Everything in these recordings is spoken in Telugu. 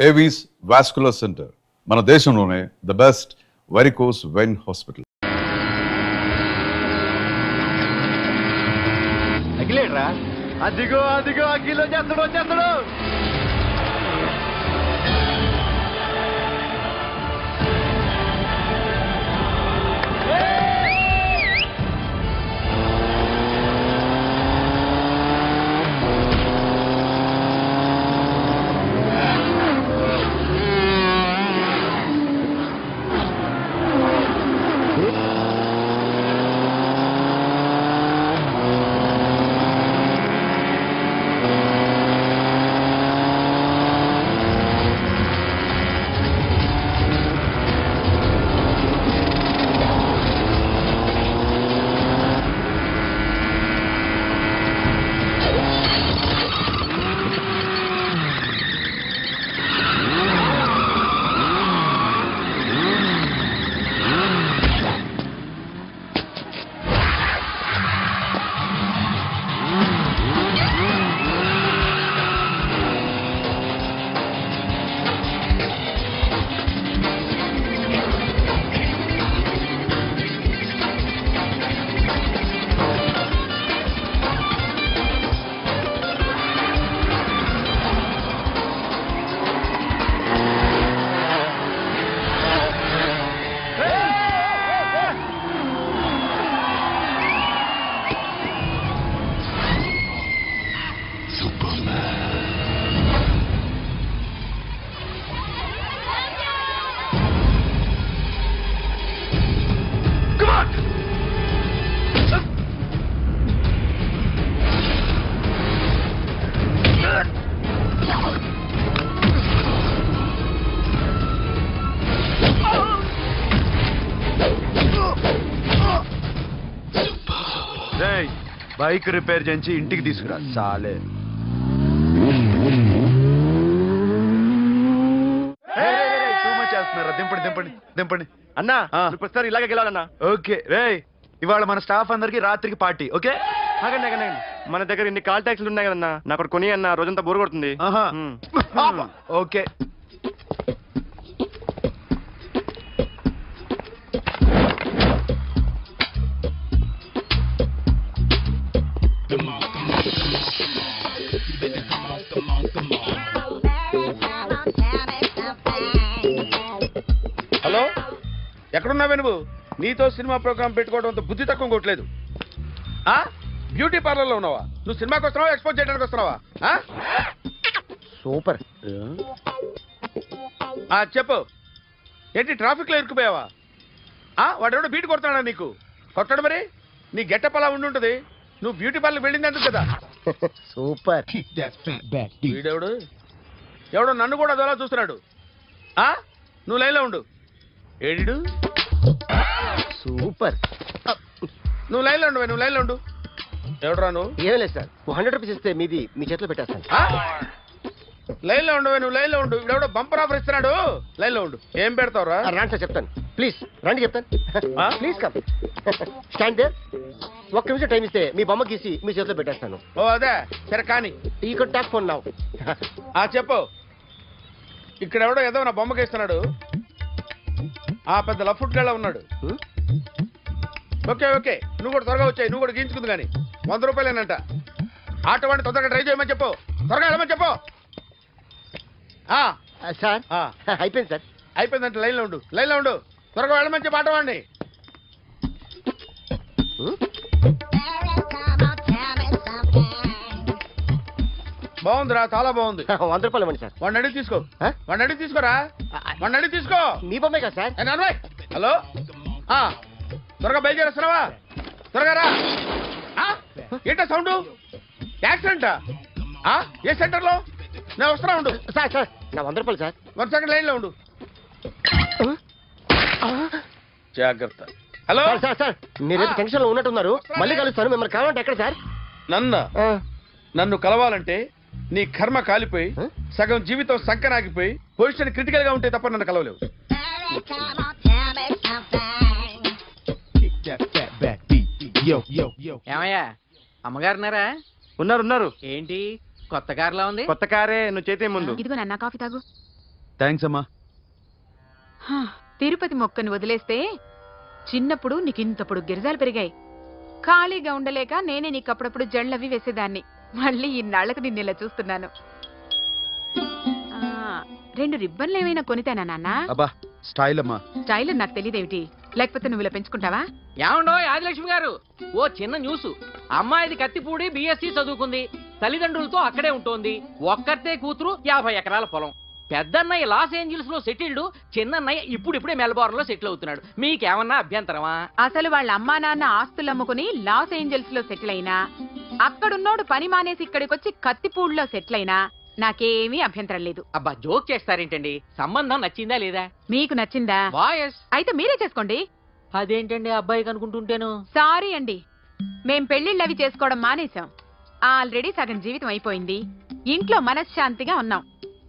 ఏవీస్ వాస్కులర్ సెంటర్ మన దేశంలోనే the best varicose vein hospital. అఖిలేట్రా అదిగో అదిగో అఖిలో చేస్తాడు. బైక్ రిపేర్ చేయించి ఇంటికి తీసుకురా చాలే. చేస్తున్నారా? దింపండి అన్నా. ప్రస్తుతం ఇలాగే గెలవాలన్నా. ఓకే రే, ఇవాళ మన స్టాఫ్ అందరికి రాత్రికి పార్టీ. ఓకే ఆగండి. మన దగ్గర ఇన్ని కాల్ ట్యాక్సీలు ఉన్నాయి కదన్నా, నాకు కొని అన్న రోజంతా బోరు కొడుతుంది. ఓకే హలో, ఎక్కడున్నావే నువ్వు? నీతో సినిమా ప్రోగ్రామ్ పెట్టుకోవడంతో బుద్ధి తక్కువ కొట్టలేదు. బ్యూటీ పార్లర్ లో ఉన్నావా? నువ్వు సినిమాకి వస్తున్నావా, ఎక్స్పోజ్ చేయడానికి వస్తున్నావా? సూపర్. చెప్పు, ఏంటి ట్రాఫిక్ లో ఇరుక్కుపోయావా? వాడెవడో బీట్ కొడతాడా నీకు? కొట్టాడు మరి. నీ గెట్టప్ అలా ఉండుంటది. నువ్వు బ్యూటీ పార్లర్ వెళ్ళింది ఎందుకు కదా? సూపర్. వీడెవడు? ఎవడో నన్ను కూడా అదోలా చూస్తున్నాడు. నువ్వు లైన్లో ఉండు. ఏడు సూపర్. నువ్వు లైన్లో ఉండు. ఎవడరా నువ్వు? ఏం లేదు సార్, 100 రూపీస్ ఇస్తే మీది మీ చేతిలో పెట్టేస్తాను. లైన్లో నువ్వు లైన్లో ఉండు. ఎవడో బంపర్ ఆఫర్ ఇస్తున్నాడు. లైన్లో ఉండు. ఏం పెడతావురా? రాండి సార్, చెప్తాను. ప్లీజ్ రండి, చెప్తాను. Please come. Stand there. ఒక్క నిమిషం టైం ఇస్తే మీ బొమ్మ గీసి మీ చేతిలో పెట్టేస్తాను. ఓ అదే సరే కానీ. ఈ కుడ్ టాక్ ఫోన్ నౌ. చెప్పు. ఇక్కడ ఎవడో ఏదో నా బొమ్మకి ఇస్తున్నాడు. పెద్ద లఫ్ట్ గళ్ళ ఉన్నాడు. ఓకే నువ్వు కూడా త్వరగా వచ్చాయి. నువ్వు కూడా గీంచుకుంది కానీ 100 రూపాయలేనంట. ఆటో వాడిని తొందరగా ట్రై చేయమని చెప్పు. త్వరగా వెళ్ళమని చెప్పు. సార్ అయిపోయింది సార్. అయిపోయిందంటే లైన్లో ఉండు. త్వరగా వెళ్ళమని చెప్పు ఆటో వాడిని. బాగుందిరా, చాలా బాగుంది. 100 రూపాయలు ఇవ్వండి సార్. వాడిని అడిగి తీసుకోరా. వాడిని అడిగి తీసుకో. మీ బొమ్మే కదా సార్. హలో, త్వరగా బయలుదేరేస్తున్నావా? త్వరగా రా. ఏంటా సౌండ్? యాక్సిడెంటా? ఏ సెంటర్ లో? నేను వస్తున్నా ఉండు. సార్ నా 100 రూపాయలు సార్. 1 సెకండ్ లైన్ లో ఉండు. జాగ్రత్త. హలో సార్ మీరు టెన్షన్ లో ఉన్నట్టున్నారు. మళ్ళీ కలుస్తాను. మిమ్మల్ని కావాలంటే ఎక్కడ సార్? నన్ను కలవాలంటే నీ కర్మ కాలిపోయి సగం జీవితం సంకనాగిపోయి పొజిషన్ క్రిటికల్ గా ఉంటే తప్ప నన్ను కలవలేవు. ఏమయ్యా, అమ్మగారున్నారా? ఉన్నారు. ఏంటి కొత్త కారులా ఉంది? కొత్త కారే. నువ్వు చేతే ముందు. ఇదిగో నాన్న కాఫీ తాగు. థ్యాంక్స్ అమ్మా. హా, తిరుపతి మొక్కని వదిలేస్తే చిన్నప్పుడు నీకింతప్పుడు గిరిజాలు పెరిగాయి. ఖాళీగా ఉండలేక నేనే నీకు అప్పుడప్పుడు జళ్ళవి వేసేదాన్ని. మళ్ళీ ఇన్నాళ్లకు నిన్ను ఇలా చూస్తున్నాను. 2 రిబ్బన్లు ఏమైనా కొనితేనా నాన్న? అబ్బా స్టైల్ అమ్మా. స్టైల్ నాకు తెలియదేమిటి? లేకపోతే నువ్వు ఇలా పెంచుకుంటావా? ఏమండో ఆదిలక్ష్మి గారు, ఓ చిన్న న్యూస్. అమ్మాయిది కత్తిపూడి బిఎస్సి చదువుకుంది, తల్లిదండ్రులతో అక్కడే ఉంటోంది. ఒక్కతే కూతురు, 50 ఎకరాల పొలం. పెద్దన్నయ్య లాస్ ఏంజల్స్ లో సెటిల్డ్, చిన్నన్నయ్య ఇప్పుడిప్పుడే మెల్బోర్న్ లో సెటిల్ అవుతున్నాడు. మీకేమన్నా అభ్యంతరమా? అసలు వాళ్ళ అమ్మా నాన్న ఆస్తులు అమ్ముకుని లాస్ ఏంజల్స్ లో సెటిల్ అయినా, అక్కడున్నోడు పని మానేసి ఇక్కడికొచ్చి కత్తిపూడిలో సెటిల్ అయినా నాకేమీ అభ్యంతరం లేదు. అబ్బా జోక్ చేస్తారేంటండి? సంబంధం నచ్చిందా లేదా? మీకు నచ్చిందా? వాయస్. అయితే మీరే చేసుకోండి. అదేంటండి అబ్బాయికి అనుకుంటుంటేను? సారీ అండి, మేం పెళ్లిళ్ళు అవి చేసుకోవడం మానేశాం. ఆల్రెడీ సగం జీవితం అయిపోయింది. ఇంట్లో మనశ్శాంతిగా ఉన్నాం.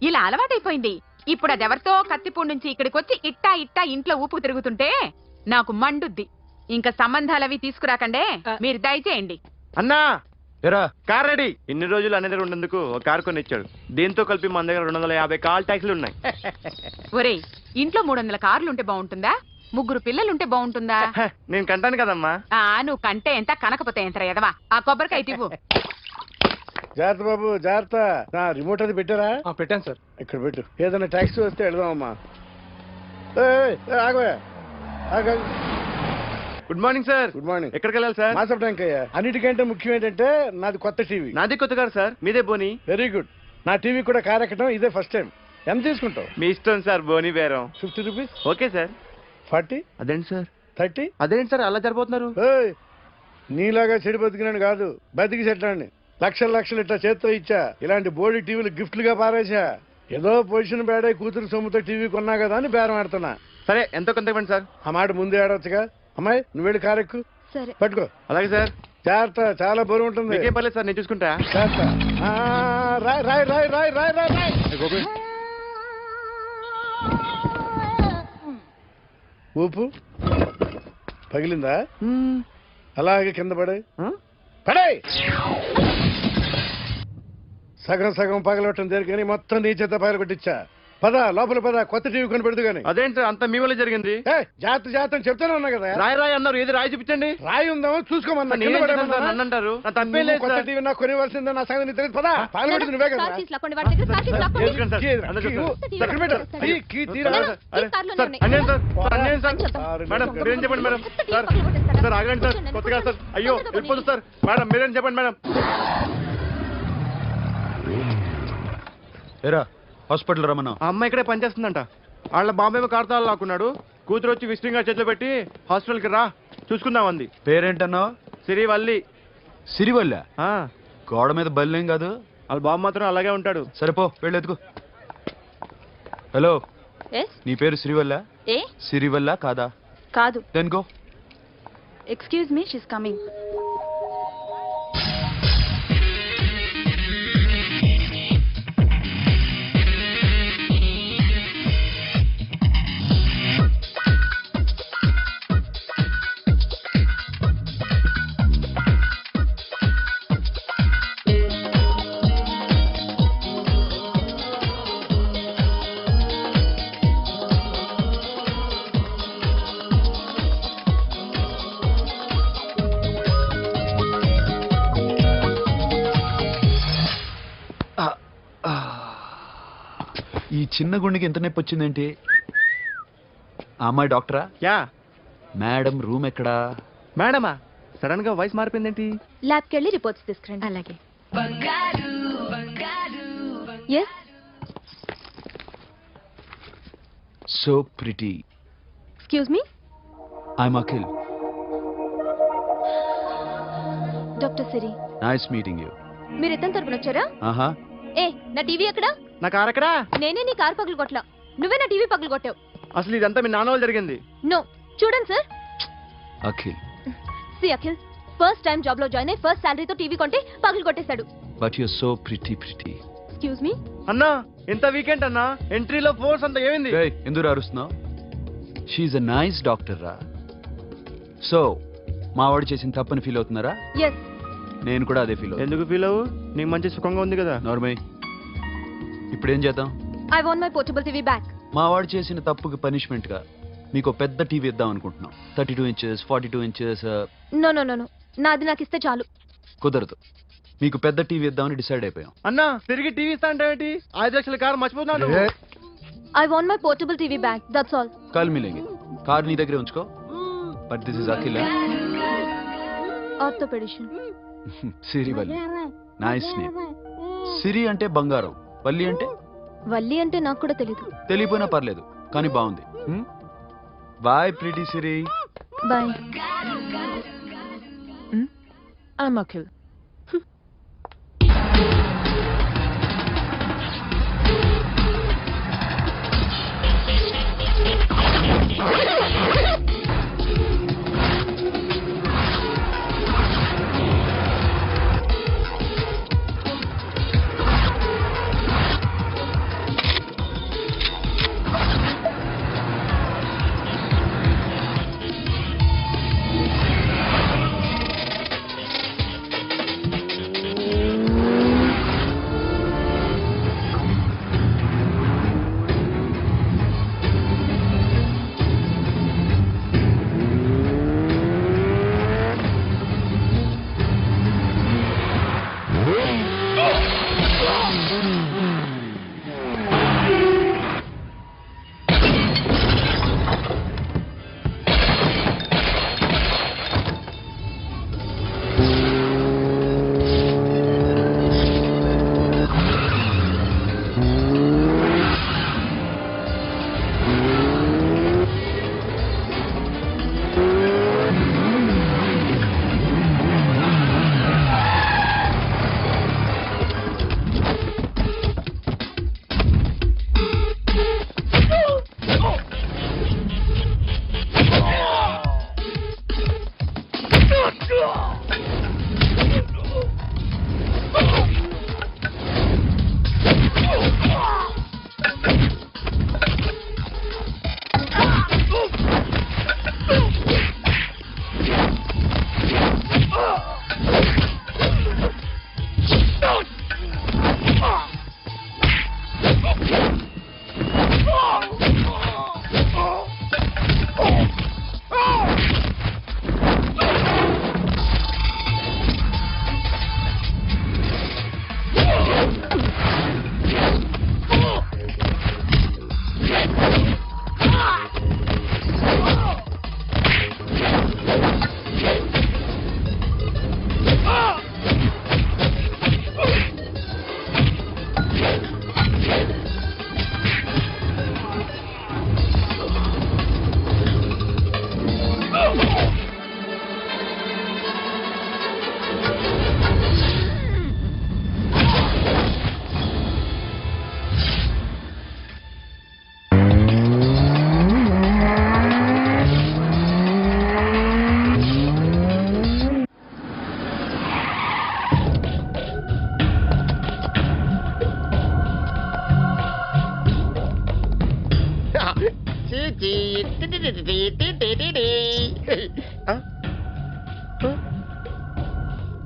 ఇలా అలవాటైపోయింది. ఇప్పుడు అదెవరితో కత్తిపూడి నుంచి ఇక్కడికి వచ్చి ఇట్టా ఇంట్లో ఊపు తిరుగుతుంటే నాకు మండుద్ది. ఇంకా సంబంధాలవి తీసుకురాకండే, మీరు దయచేయండి. అన్నా ఎరా కార్ రెడీ. ఇన్ని రోజులు అనే దగ్గర ఉండేందుకు ఒక కార్ కొని ఇచ్చాడు. దీంతో కలిపి మన దగ్గర 250 కాల్ ట్యాక్సీలు ఉన్నాయి. ఒరేయ్, ఇంట్లో 300 కార్లుంటే బాగుంటుందా? 3 పిల్లలుంటే బాగుంటుందా? నేను కంటాను కదమ్మా. నువ్వు కంటే ఎంత కనకపోతే ఎంత ఎదవా. ఆ కొబ్బరికాయ ఇవ్వు. జాగ్రత్త బాబు, జాగ్రత్త. రిమోట్ అది పెట్టారా? పెట్టాను సార్. ఇక్కడ పెట్టు. ఏదైనా ట్యాక్సీ వస్తే వెళదామమ్మా. ఆగోయా. Good morning sir. Good morning. ఎక్కడికి వెళ్ళాలి సార్? మాసప్ ట్యాంక్ అయ్యా. అన్నిటికంటే ముఖ్యం ఏంటంటే నాది కొత్త టీవీ. నాది కొత్త కారు సార్, మీదే బోని. Very good. నా టీవీ కూడా కార్ ఎక్కడం ఇదే ఫస్ట్ టైం. ఎంత తీసుకుంటావు? మీ ఇష్టం సార్, బోని బేరం. 50 రూపీస్. Okay sir. 40. అదేంటి సార్? 30. అదేంటి సార్ అలా జరిపోతున్నారు? నీలాగా చెడు బతికినాను కాదు, బతికి చెట్లాండి. లక్షలు ఇట్లా చేత్తో ఇచ్చా. ఇలాంటి బోడి టీవీలు గిఫ్ట్లుగా పారేసా. ఏదో పొజిషన్ బేడై కూతురు సొమ్ముతో టీవీ కొన్నా కదా అని బేరం ఆడుతున్నా. సరే ఎంతో కొంత ఇవ్వండి సార్. ఆ మాట ముందే ఆడవచ్చుగా. అమ్మాయి నువ్వు వెళ్ళి కారెక్కు. సరే పట్టుకో. అలాగే సార్. జాగ్రత్త, చాలా బరువు ఉంటుంది. మీకేం పర్లేదు సార్, నేను చూసుకుంటా. జాగ్రత్త. రాయ్. గోపి. ఊపు పగిలిందా? అలాగే కింద పడే. సగం పగలవటం జరిగి మొత్తం నీ చేత పగల కొట్టించా. పద లోపల పద, కొత్త టీవీ కొని పెడదు గానీ. అదేంటి సార్ అంతా మీ వల్ల జరిగింది? జాగ్రత్త చెప్తానే ఉన్నా కదా. రాయి అన్నారు, ఏది రాయి చూపించండి. రాయి ఉందామో చూసుకోమన్నా. నన్ను అంటారు. తప్పేం లేదు కొత్త సార్. టీవీ నాకు కొనివ్వాల్సిందే. నా సంగతి తెలియదు. పద పాల్గొంటుంది నువ్వే కదా. మేడం మీరేం చెప్పండి మేడం. సార్ ఆగండి సార్, కొత్తగా సార్. అయ్యో వెళ్ళిపోదు సార్. మేడం మీరేం చెప్పండి మేడం. ఎరా హాస్పిటల్ రమ్మన్నా. ఆ అమ్మాయి ఇక్కడే పనిచేస్తుందంట. వాళ్ళ బాంబేమో కార్తాలు లాక్కున్నాడు. కూతురు వచ్చి విజిటింగ్ కార్డ్ చేతిలో పెట్టి హాస్పిటల్కి రా చూసుకుందాం అంది. పేరేంటన్నావు? సిరివల్లి. సిరివల్ల? గోడ మీద బల్లేం కాదు. వాళ్ళ బాబు మాత్రం అలాగే ఉంటాడు. సరిపో వెళ్ళెత్తుకో. హలో, నీ పేరు సిరివల్ల? సిరివల్ల కాదా? కాదు. Then go. Excuse me, she's coming. ఈ చిన్న గుండెకి ఎంత నొప్పి వచ్చిందేంటి? ఆ అమ్మాయి డాక్టరా? యా. మేడం రూమ్ ఎక్కడా? మేడమా? సడన్ గా వాయిస్ మారిపోయిందేంటి? ల్యాబ్కి వెళ్ళి రిపోర్ట్స్ తీసుకురండి. అలాగే. Yes. So pretty. Excuse me, I'm Akhil. Doctor Siri. Nice meeting you. మీరు ఇతని తరపున వచ్చారా? ఆహా. నా టీవీ ఎక్కడా? నా కారు ఎక్కడా? నేనే నీ కారు పగలు కొట్టలా, నువ్వే నా టీవీ పగలు కొట్టావు. అసలు ఇదంతా మీ నాన్న వాళ్ళు జరిగింది. నో, చూడండి sir. Akhil. See Akhil, first time job లో జాయిన్ అయ్యి ఫస్ట్ సాలరీతో టీవీ కొంటే పగలు కొట్టేశాడు. But you so pretty. Excuse me. అన్నా ఇంత వీకెండ్ అన్నా, ఎంట్రీలో ఫోర్స్ అంతా ఏమైంది? ఎందుకు అరుస్తున్నావు? షీఈ్ అ నైస్ డాక్టర్ రా. సో మా వాడు చేసిన తప్పని ఫీల్ అవుతున్నారా? ఎస్. నేను కూడా అదే ఫీల్ అవుతున్నా. ఎందుకు ఫీల్ అవ్వు? నీకు మంచి సుఖంగా ఉంది కదా. నార్మల్. ఇప్పుడు ఏం చేద్దాం? I want my portable TV back. మా వాడు చేసిన తప్పుకి పనిష్మెంట్గా మీకు పెద్ద టీవీ ఇద్దాం అనుకుంటున్నాం. 32 ఇంచెస్ 42 ఇంచెస్. No. నాది నాకు ఇస్తే చాలు. కుదరదు. మీకు పెద్ద టీవీ ఇద్దామని డిసైడ్ అయిపోయాం. అన్నా తిరిగి టీవీ ఇస్తా అంటే 5 లక్షల కారు మర్చిపోతున్నాడు. I want my portable TV back. That's all. Call మిలేంగే. కార్ నీ దగ్గరే ఉంచుకో. But this is Akhila. Orthopedician. Siri Valli. Nice name. Siri అంటే బంగారం, వల్లి అంటే వల్లి అంటే నాకు కూడా తెలీదు. తెలియపోయినా పర్లేదు, కానీ బాగుంది. Bye pretty Siri. Bye. I'm Akhil.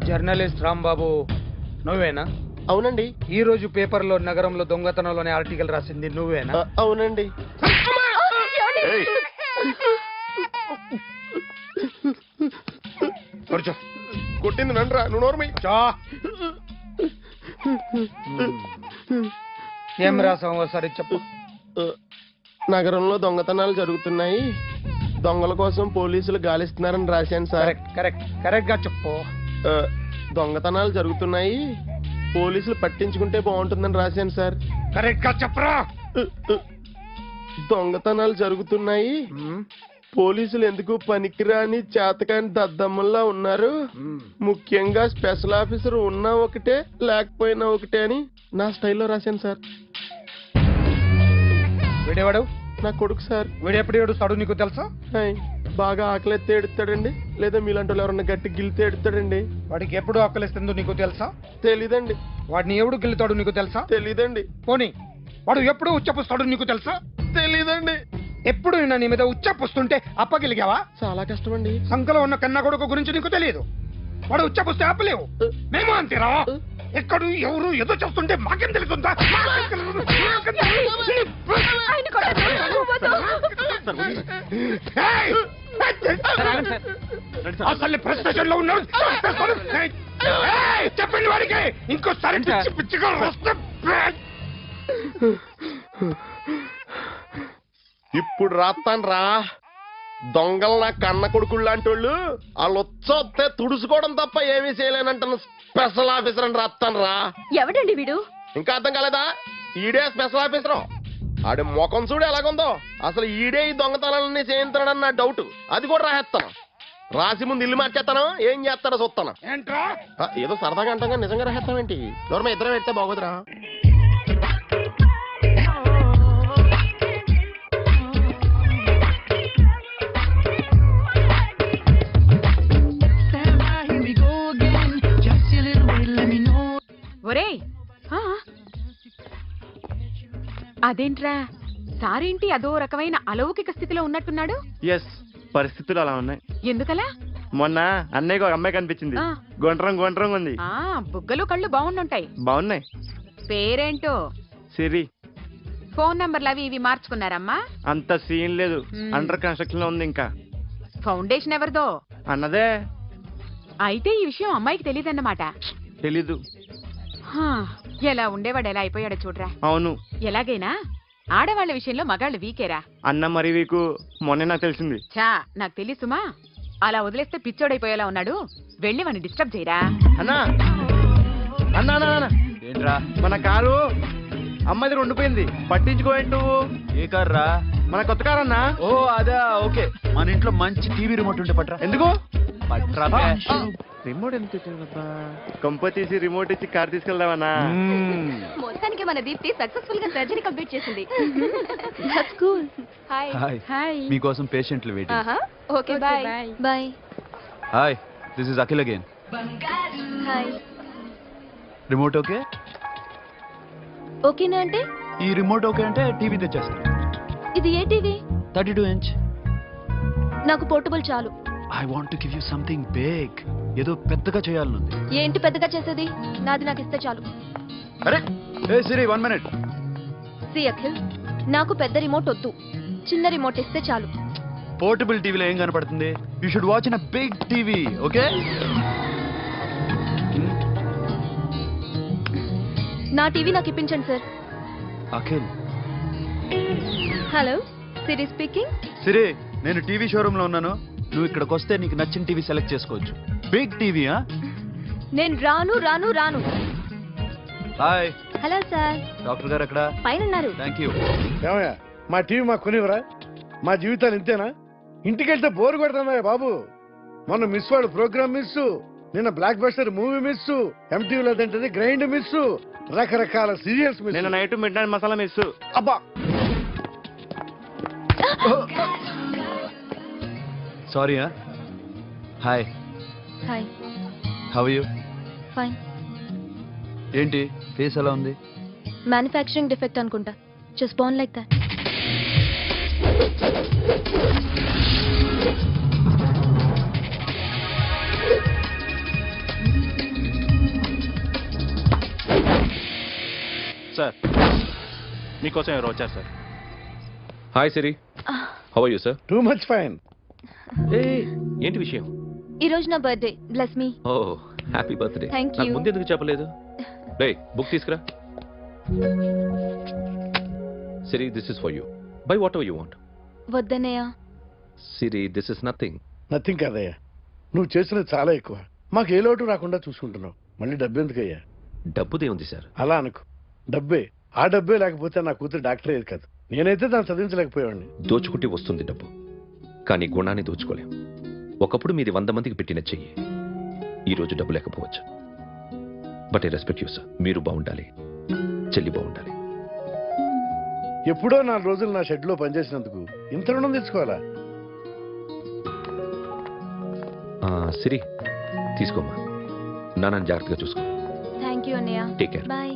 Journalist Rambabu నువ్వేనా? అవునండి. ఈ రోజు పేపర్లో నగరంలో దొంగతనంలోనే ఆర్టికల్ రాసింది నువ్వేనా? అవునండి. కొట్టింది నండ్రా, నువ్వు నోర్మై. ఏం రాసావు ఒకసారి చెప్పు. నగరంలో దొంగతనాలు జరుగుతున్నాయి, దొంగల కోసం పోలీసులు గాలిస్తున్నారని రాశాను సార్. కరెక్ట్ గా చెప్పు. దొంగతనాలు జరుగుతున్నాయి, పోలీసులు పట్టించుకుంటే బాగుంటుందని రాశాను సార్. కరెక్ట్ గా చెప్పరా. దొంగతనాలు జరుగుతున్నాయి, పోలీసులు ఎందుకు పనికిరాని చేతకాని దద్దమ్మల్లా ఉన్నారు, ముఖ్యంగా స్పెషల్ ఆఫీసర్ ఉన్నా ఒకటే లేకపోయినా ఒకటే అని నా స్టైల్లో రాశాను సార్. వీడేవాడు? నా కొడుకు సార్. వీడు ఎప్పుడు ఏడుస్తాడు నీకు తెలుసా? బాగా ఆకలిస్తే ఏడుస్తాడండి, లేదా మీలాంటి వాళ్ళు ఎవరన్నా గట్టి గిల్లితే ఏడుస్తాడండి. వాడికి ఎప్పుడు ఆకలిస్తుందో నీకు తెలుసా? తెలీదండి. వాడిని ఎవడు గిల్లుతాడు నీకు తెలుసా? తెలీదండి. పోనీ వాడు ఎప్పుడు ఉచ్చపుస్తాడు నీకు తెలుసా? తెలీదండి. ఎప్పుడు నీ మీద ఉచ్చపుస్తుంటే అప్పగిలిగావా? చాలా కష్టమండి. సంకలో ఉన్న కన్న కొడుకు గురించి నీకు తెలియదు. వాడు ఉచ్చపుస్తే ఆపలేవు, మేము అంతేరా. ఎక్కడు ఎవరు ఏదో చెప్తుంటే మాకేం తెలుస్తుందా? ఆయన ఏయ్! అసలు ప్రెస్ స్టేషన్ లో ఉన్నాడు. ఏయ్! చెప్పండి వాడికి ఇంకోసారి పిచ్చి పిచ్చిగా వస్తే ఇప్పుడు రాస్తాను రా. దొంగలు నా కన్న కొడుకుళ్ళు లాంటి వాళ్ళు వాళ్ళు వచ్చొస్తే తుడుచుకోవడం తప్ప ఏమీ చేయలేనంటాను. స్పెషల్ ఆఫీసర్ అని రాస్తాను రా. ఎవడండి వీడు? ఇంకా అర్థం కాలేదా? ఈడే స్పెషల్ ఆఫీసర్. ఆడి ముఖం చూడు ఎలాగుందో. అసలు ఈడే ఈ దొంగతనాలన్నీ చేయించాడని నా డౌట్. అది కూడా రాసేస్తాను. రాసి ముందు ఇల్లు మార్చేస్తాను. ఏం చేస్తాడో చూస్తాను. ఏంట్రా? ఏదో సరదాగా అంటాగా నిజంగా రాసేస్తామేంటి? ఎవరమ్మా ఇద్దరం పెడితే బాగోదురా. ఒరేయ్ ఆ? అదేంట్రా సారేంటి అదో రకమైన అలౌకిక స్థితిలో ఉన్నట్టున్నాడు? ఎస్, పరిస్థితులు అలా ఉన్నాయి. ఎందుకలా? మొన్న అన్నయ్యకు ఒక అమ్మాయి కనిపించింది. ఆ. గుండ్రం ఉంది. ఆ బుగ్గలు కళ్ళు బాగుండుంటాయి. బాగున్నాయి. పేరేంటో? సిరి. ఫోన్ నంబర్లు అవి ఇవి మార్చుకున్నారమ్మా? అంత సీన్ లేదు. మ్మ్. అండర్ కన్స్ట్రక్షన్ లో ఉంది. ఇంకా ఫౌండేషన్ ఎవరిదో? అన్నదే. అయితే ఈ విషయం అమ్మాయికి తెలియదన్నమాట. తెలీదు. హా, ఎలా ఉండేవాడు ఎలా అయిపోయాడో చూడరా. అవును. ఎలాగైనా ఆడవాళ్ల విషయంలో మగాళ్ళు వీకేరా. అన్న మరి వీకు మొన్నే నాకు తెలిసింది. చా నాకు తెలుసుమా, అలా వదిలేస్తే పిచ్చోడైపోయేలా ఉన్నాడు. వెళ్ళి వాడిని డిస్టర్బ్ చేయరా. అన్నా అన్నా అన్నా అన్నా. ఏంట్రా? మన కారు అమ్మాయిది ఉండిపోయింది. పట్టించుకోండి నువ్వు. ఏ కార్ రా? మన కొత్త కారు అన్నా. ఓ అదా, ఓకే. మన ఇంట్లో మంచి టీవీ రిమోట్ ఉంటే పట్రా. ఎందుకు? పట్రా బే. రిమోట్ ఎంత ఇచ్చాడబ్బా? కంప తీసి రిమోట్ ఇచ్చి కార్ తీసుకెళ్దామన్నా. మొత్తానికి మన దీప్తి సక్సెస్ఫుల్ గా సర్జరీ కంప్లీట్ చేసింది. That's cool. Hi. Hi. Hi. మీకోసం పేషెంట్లు వెయిటింగ్. ఆహా. Okay bye. Bye. Hi, this is Akhil again. Hi. Remote okay? ఓకేనా అంటే? ఈ రిమోట్ ఓకే అంటే టీవీ తెచ్చేస్తా. ఇది ఏ టీవీ? 32 ఇంచ్. నాకు పోర్టబుల్ చాలు. I want to give you something big. ఏదో పెద్దగా చేయాలనుంది. ఏంటి పెద్దగా చేసేది? నాది నాకు ఇస్తే చాలు. అరే ఏ సిరి, 1 మినిట్. సి అఖిల్, నాకు పెద్ద రిమోట్ వద్దు. చిన్న రిమోట్ ఇస్తే చాలు. పోర్టబుల్ టీవీలో ఏం కనపడుతుంది? You should watch in a big TV, okay? నా టీవీ నాకు ఇప్పించండి sir. Akhil. Hello, Siri speaking. Siri, నేను టీవీ షోరూమ్ లో ఉన్నాను. నువ్వు ఇక్కడికి వస్తే నీకు నచ్చిన టీవీ సెలెక్ట్ చేసుకోవచ్చు. Big TV. నేను రాను రాను రాను. హాయ్. Hello sir. డాక్టర్ గారు ఎక్కడ? పైన ఉన్నారు. Thank you. ఏమయ్యా, మా టీవీ మాకు కొనివరా? మా జీవితాలు ఇంతేనా? ఇంటికి వెళ్తే బోరు కొడుతున్నాయా బాబు? మొన్న మిస్ వాడు ప్రోగ్రామ్ మిస్, నిన్న బ్లాక్ బస్టర్ మూవీ మిస్, ఎంటీవీలో తింటది గ్రైండ్ మిస్, రకరకాల సీరియల్స్ మిస్. నేను night midnight masala miss. అబ్బా, sorry. Hi. Hi. How you? Fine. ఏంటి ఫేస్ ఎలా ఉంది? మ్యానుఫ్యాక్చరింగ్ డిఫెక్ట్ అనుకుంటా. Just born like that. Sir, మీకోసం ఎవరు వచ్చారు sir? Hi Siri, how are you sir? Too much fine. ఏంటి విషయం? ఈ రోజు నా birthday. Bless me. Oh happy birthday. Thank నాకు you. ముందు ఎందుకు చెప్పలేదు? రే బుక్ తీసుకురా. Siri, this is for you. By whatever you want. వద్దన్నయ్య. Siri, this is nothing. Nothing కాదయ్యా, నువ్వు చేసినది చాలా ఎక్కువ. మాకు ఏ లోటు రాకుండా చూసుకుంటున్నావు. మళ్ళీ డబ్బు ఎందుకయ్యా? డబ్బుదే ఉంది సార్. అలా అనుకో, డబ్బే. ఆ డబ్బే లేకపోతే నా కూతురు డాక్టర్ అయ్యేది కాదు. నేనైతే దాన్ని చదివించలేకపోయాడిని. దోచుకుంటే వస్తుంది డబ్బు, కానీ గుణాన్ని దోచుకోలేం. ఒకప్పుడు మీది 100 మందికి పెట్టిన చెయ్యి, ఈ రోజు డబ్బు లేకపోవచ్చు. But I respect you sir. మీరు బాగుండాలి, చెల్లి బాగుండాలి. ఎప్పుడో 4 రోజులు నా షెడ్ లో పనిచేసినందుకు ఇంత రుణం తెచ్చుకోవాలా? సిరి, తీసుకోమ్మా. నాన్నని జాగ్రత్తగా చూసుకో. థ్యాంక్ యూ అన్నయ్య. Take care. బాయ్.